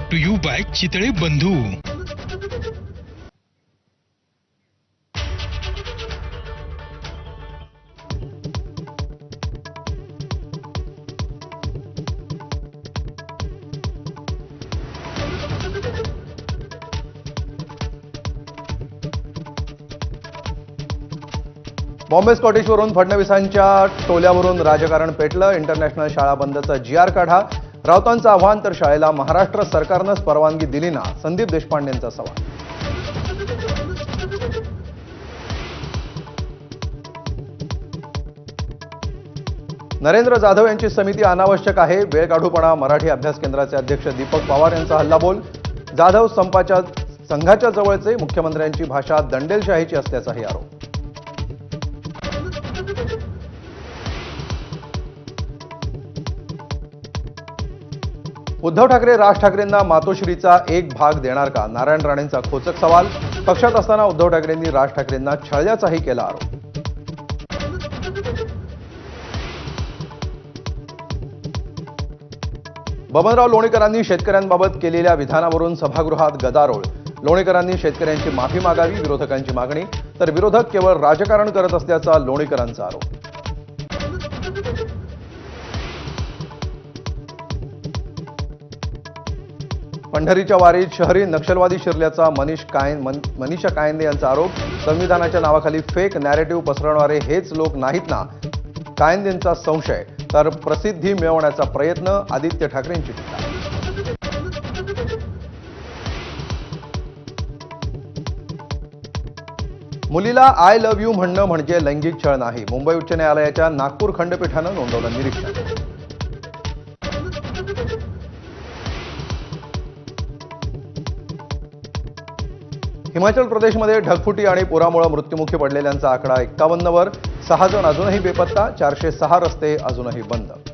Brought to you by Chitale Bandhu. Bombay स्कॉटिशवरून फडणवीसांच्या टोल्यावरून राजकारण पेटलं। International शाळा बंदचा GR काढा, राऊतांचं आव्हान तर शाळेला महाराष्ट्र सरकारनंच परवानगी दिली ना, संदीप देशपांडेंचा सवाल। नरेंद्र जाधव यांची समिती अनावश्यक आहे, वेळ काढूपणा। मराठी अभ्यास केंद्राचे अध्यक्ष दीपक पवार यांचा हल्लाबोल। जाधव संघाच्या जवळचे, मुख्यमंत्र्यांची भाषा दंडेलशाहीची असल्याचाही आरोप। उद्धव ठाकरे राज ठाकरेंना मातोश्रीचा एक भाग देणार का? नारायण राणेंचा खोचक सवाल। पक्षात असताना उद्धव ठाकरेंनी राज ठाकरेंना छळल्याचाही केला आरोप। बबनराव लोणीकरांनी शेतकऱ्यांबाबत केलेल्या विधानावरून सभागृहात गदारोळ। लोणीकरांनी शेतकऱ्यांची माफी मागावी, विरोधकांची मागणी। तर विरोधक केवळ राजकारण करत असल्याचा लोणीकरांचा आरोप। पंढरीच्या वारीत शहरी नक्षलवादी शिरल्याचा मनीषा कायंदे यांचा आरोप। संविधानाच्या नावाखाली फेक नॅरेटिव्ह पसरवणारे हेच लोक नाहीत ना, कायंदेंचा संशय। तर प्रसिद्धी मिळवण्याचा प्रयत्न, आदित्य ठाकरेंची टीका। मुलीला आय लव्ह यू म्हणणं म्हणजे लैंगिक छळ नाही, मुंबई उच्च न्यायालयाच्या नागपूर खंडपीठानं नोंदवलं निरीक्षण। हिमाचल प्रदेशमध्ये ढगफुटी आणि पुरामुळे मृत्युमुखी पडलेल्यांचा आकडा 51 वर। 6 जण अजूनही बेपत्ता, 406 रस्ते अजूनही बंद।